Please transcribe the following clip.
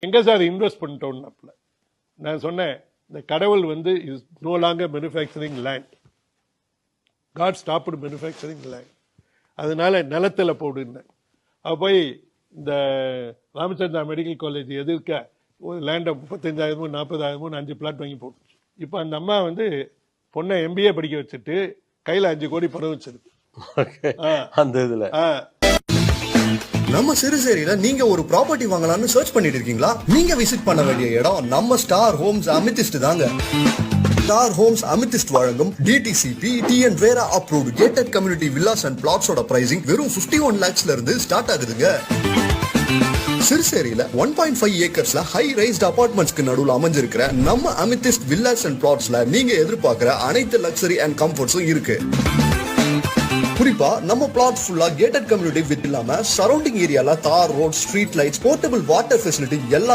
எங்க sir invest பண்ணிட்டோம்னாப்ல. நான் சொன்னேன், இந்த கடவுள் வந்து is no longer manufacturing land, God stopped manufacturing land, அதனால நிலத்துல போடுன்னேன். அவ போய் இந்த ராமச்சந்திரா மெடிக்கல் காலேஜ் எதிர்க்க ஒரு லேண்டை 35,000 40,000 5 பிளாட் வாங்கி போட்டுச்சு. இப்போ அந்த அம்மா வந்து பொண்ணை MBA படிக்க வச்சுட்டு கையில 5 கோடி பணம் வச்சிருக்கு. அந்த இதுல நம்ம சிறுசேரியில நீங்க ஒரு ப்ராப்பர்ட்டி வாங்கலாம்னு சர்ச் பண்ணிட்டு இருக்கீங்களா? நீங்க விசிட் பண்ண வேண்டிய இடம் நம்ம ஸ்டார் ஹோம்ஸ் அமித்திஸ்ட் தாங்க. ஸ்டார் ஹோம்ஸ் அமித்திஸ்ட் வழங்கும் DTCP TN வேரா approved gated community villas and பிளாட்ஸோட பிரைசிங் வெறும் 51 lakhsல இருந்து ஸ்டார்ட் ஆகுதுங்க. சிறுசேரியில 1.5 ஏக்கர்ஸ்ல ஹை ரைஸ்ட் அபார்ட்மெண்ட்ஸ்க்கு நடுவுல அமைஞ்சிருக்கிற நம்ம அமித்திஸ்ட் வில்லாஸ் அண்ட் பிளாட்ஸ்ல நீங்க எதிர்பார்க்கிற அனைத்து லக்ஸரி அண்ட் கம்ஃபர்ட்ஸும் இருக்கு. குறிப்பா நம்ம பிளாட் ஃபுல்லா கேட்டட் கம்யூனிட்டி வித் இல்லாம சரௌண்டிங் ஏரியால தார் road, street lights, portable water facility எல்லாம்